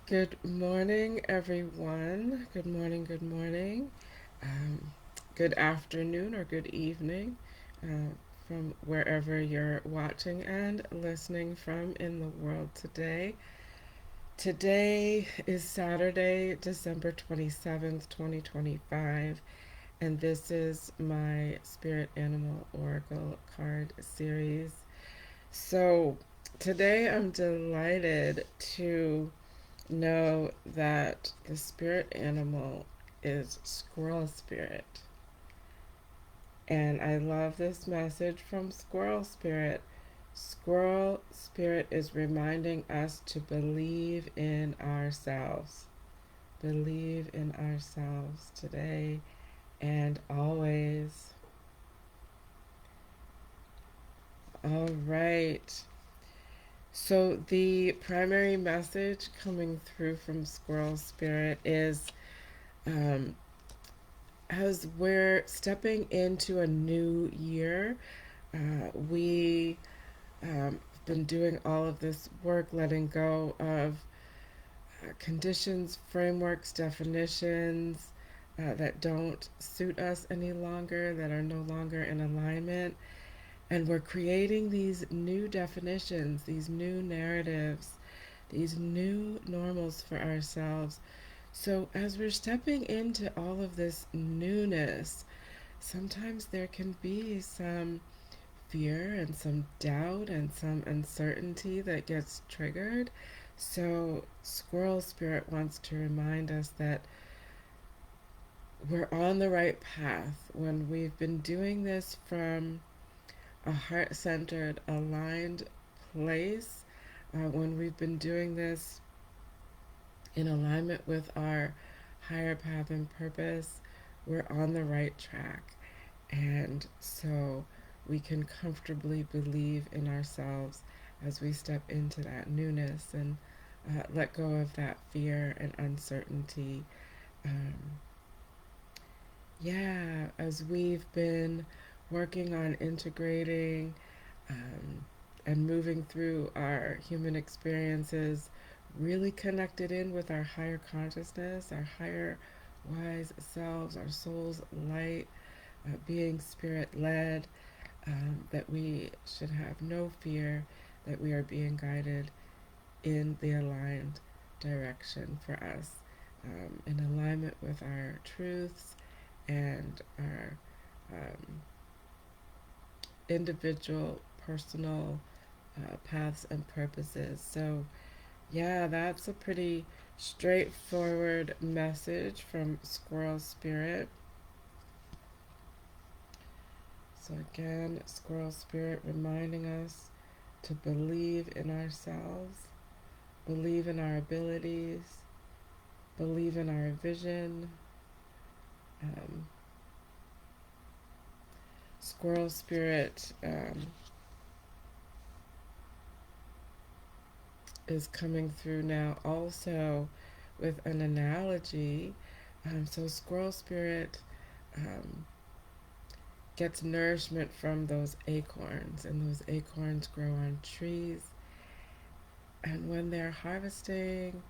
Good morning, everyone. Good morning, good morning. Um, Good afternoon or good evening from wherever you're watching and listening from in the world today. Today is Saturday, December 27th, 2025, and this is my Spirit Animal Oracle card series. So, today I'm delighted to know that the spirit animal is Squirrel Spirit. And I love this message from Squirrel Spirit. Squirrel Spirit is reminding us to believe in ourselves. Believe in ourselves today and always. All right. So, the primary message coming through from Squirrel Spirit is um, as we're stepping into a new year, we have been doing all of this work, letting go of conditions, frameworks, definitions that don't suit us any longer, that are no longer in alignment. And we're creating these new definitions, these new narratives, these new normals for ourselves. So, as we're stepping into all of this newness, sometimes there can be some fear and some doubt and some uncertainty that gets triggered. So, Squirrel Spirit wants to remind us that we're on the right path when we've been doing this from a heart centered, aligned place, when we've been doing this in alignment with our higher path and purpose, we're on the right track. And so we can comfortably believe in ourselves as we step into that newness and let go of that fear and uncertainty. Um, yeah, as we've been working on integrating um, and moving through our human experiences, really connected in with our higher consciousness, our higher wise selves, our soul's light, being spirit led, that we should have no fear, that we are being guided in the aligned direction for us, in alignment with our truths and our um, individual, personal paths and purposes. So, yeah, that's a pretty straightforward message from Squirrel Spirit. So, again, Squirrel Spirit reminding us to believe in ourselves, believe in our abilities, believe in our vision. Um, Squirrel Spirit is coming through now also with an analogy. So, Squirrel Spirit um, gets nourishment from those acorns, and those acorns grow on trees. And when they're harvesting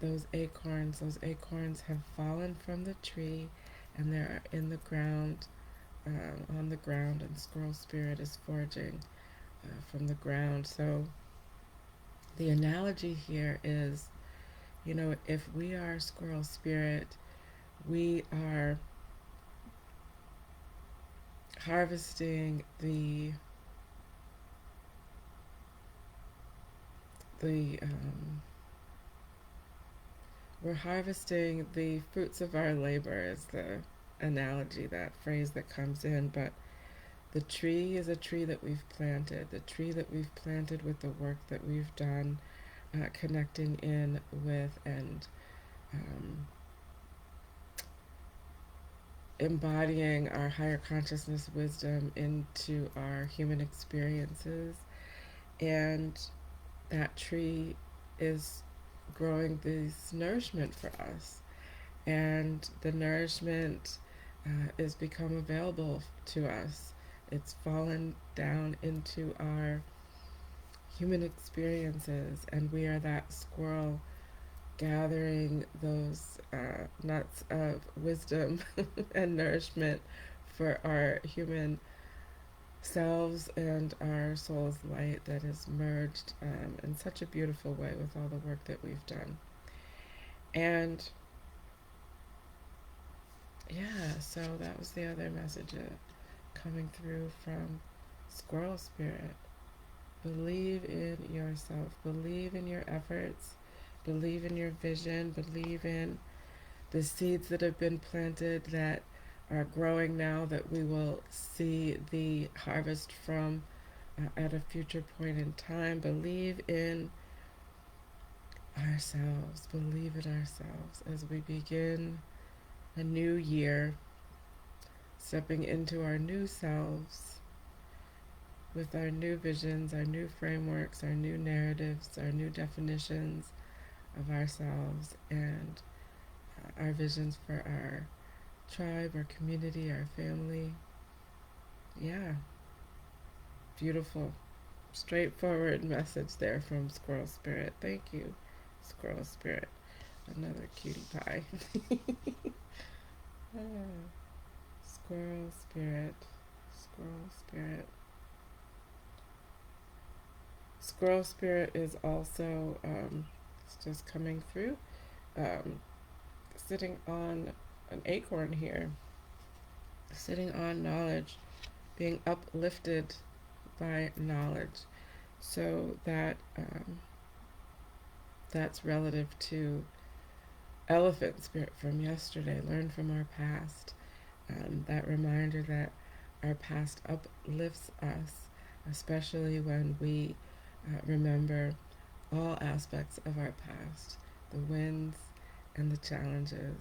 those acorns have fallen from the tree and they're in the ground, on the ground, and Squirrel Spirit is foraging from the ground. So the analogy here is, if we are Squirrel Spirit, we are harvesting the we're harvesting the fruits of our labor is the analogy, that phrase that comes in. But the tree is a tree that we've planted, the tree that we've planted with the work that we've done, connecting in with and um, embodying our higher consciousness wisdom into our human experiences. And that tree is growing this nourishment for us. And the nourishment is become available to us. It's fallen down into our human experiences, and we are that squirrel gathering those nuts of wisdom and nourishment for our human selves and our soul's light that is merged in such a beautiful way with all the work that we've done. And yeah, so that was the other message coming through from Squirrel Spirit. Believe in yourself, believe in your efforts, believe in your vision, believe in the seeds that have been planted that are growing now that we will see the harvest from at a future point in time. Believe in ourselves, believe in ourselves as we begin a new year, stepping into our new selves with our new visions, our new frameworks, our new narratives, our new definitions of ourselves, and our visions for our tribe, our community, our family. Yeah, beautiful, straightforward message there from Squirrel Spirit. Thank you, Squirrel Spirit. Another cutie pie. Ah, Squirrel Spirit, Squirrel Spirit. Squirrel Spirit is also, it's just coming through, um, sitting on an acorn here, sitting on knowledge, being uplifted by knowledge. So that's relative to elephant spirit from yesterday. Learn from our past. That reminder that our past uplifts us, especially when we remember all aspects of our past, the wins and the challenges.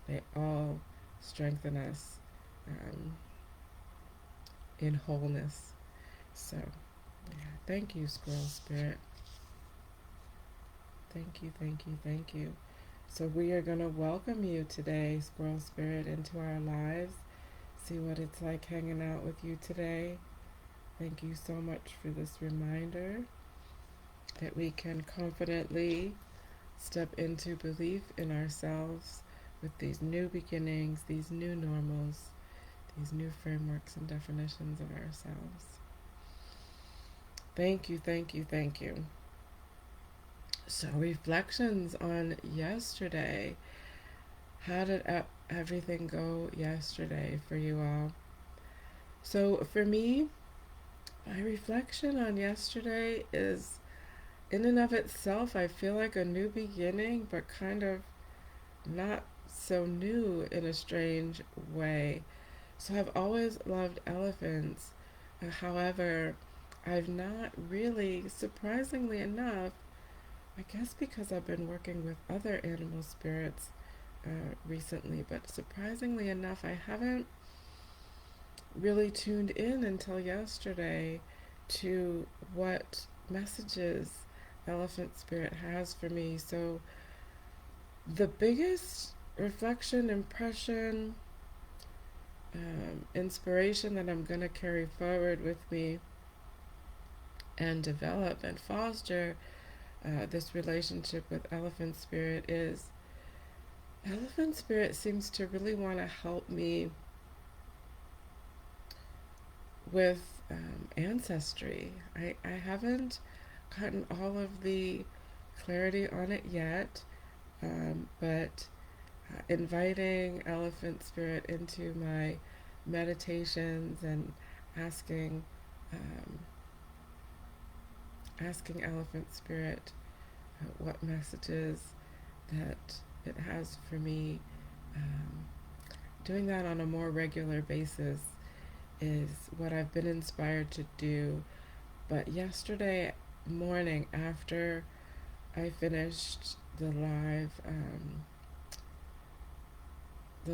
They all strengthen us um, in wholeness. So, yeah, thank you, Squirrel Spirit. Thank you, thank you, thank you. So, we are going to welcome you today, Squirrel Spirit, into our lives. See what it's like hanging out with you today. Thank you so much for this reminder that we can confidently step into belief in ourselves with these new beginnings, these new normals, these new frameworks and definitions of ourselves. Thank you, thank you, thank you. So, reflections on yesterday. How did everything go yesterday for you all? So, for me, my reflection on yesterday is, in and of itself, I feel like a new beginning, but kind of not so new in a strange way. So I've always loved elephants. However, I've not really, surprisingly enough, I guess because I've been working with other animal spirits recently, but surprisingly enough, I haven't really tuned in until yesterday to what messages elephant spirit has for me. So the biggest reflection, impression, inspiration that I'm going to carry forward with me and develop and foster this relationship with elephant spirit is elephant spirit seems to really want to help me with ancestry. I haven't gotten all of the clarity on it yet, but inviting elephant spirit into my meditations and asking um, asking elephant spirit what messages that it has for me, um, doing that on a more regular basis is what I've been inspired to do. But yesterday morning, after I finished the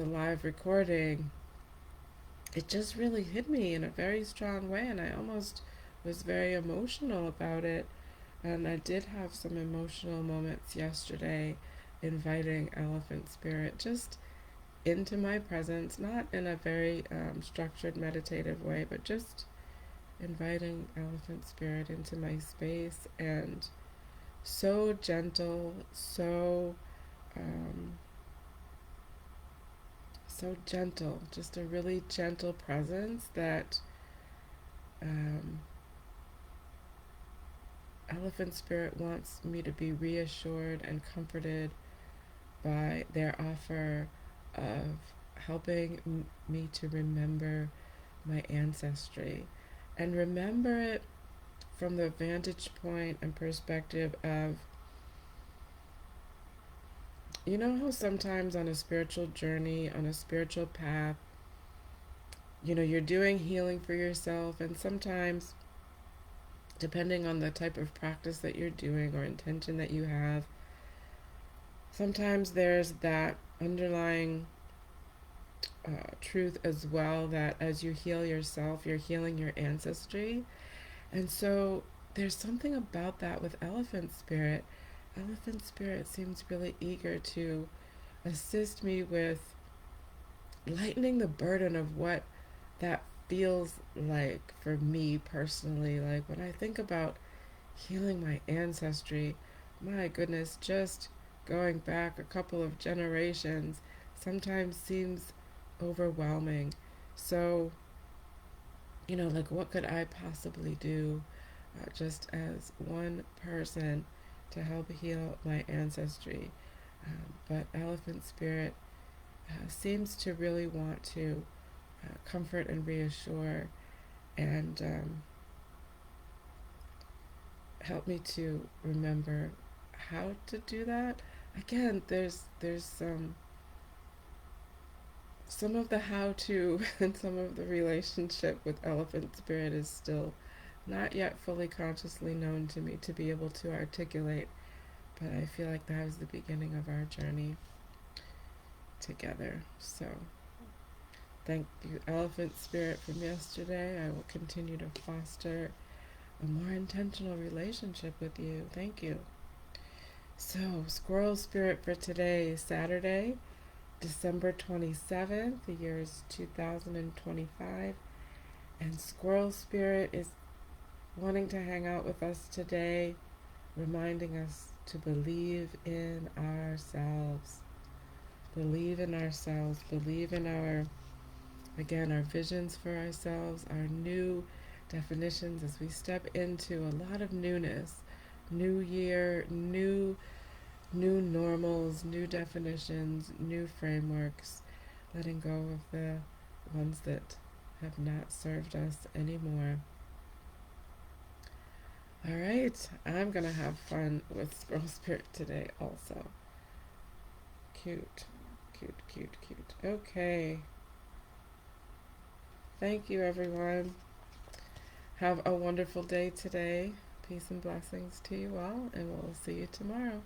live recording, it just really hit me in a very strong way, and I almost was very emotional about it. And I did have some emotional moments yesterday, inviting elephant spirit just into my presence, not in a very structured meditative way, but just inviting elephant spirit into my space, and so gentle, so um, so gentle, just a really gentle presence that um, Elephant Spirit wants me to be reassured and comforted by their offer of helping me to remember my ancestry and remember it from the vantage point and perspective of, you know, how sometimes on a spiritual journey, on a spiritual path, you know, you're doing healing for yourself, and sometimes, depending on the type of practice that you're doing or intention that you have, sometimes there's that underlying truth as well that as you heal yourself, you're healing your ancestry. And so there's something about that with Elephant Spirit. Elephant Spirit seems really eager to assist me with lightening the burden of what that feels like for me personally. Like when I think about healing my ancestry, my goodness, just going back a couple of generations sometimes seems overwhelming. So, you know, like what could I possibly do just as one person to help heal my ancestry? But Elephant Spirit seems to really want to comfort and reassure and help me to remember how to do that. Again, there's some of the how to and some of the relationship with Elephant Spirit is still not yet fully consciously known to me to be able to articulate, but I feel like that was the beginning of our journey together. So thank you, Elephant Spirit, from yesterday. I will continue to foster a more intentional relationship with you. Thank you. So, Squirrel Spirit for today, Saturday, December 27th. The year is 2025. And Squirrel Spirit is wanting to hang out with us today, reminding us to believe in ourselves. Believe in ourselves. Believe in our, again, our visions for ourselves, our new definitions as we step into a lot of newness. New year, new normals, new definitions, new frameworks, letting go of the ones that have not served us anymore. All right, I'm gonna have fun with Squirrel Spirit today also. Cute, cute, cute, cute. Okay, thank you everyone. Have a wonderful day today. Peace and blessings to you all, and we'll see you tomorrow.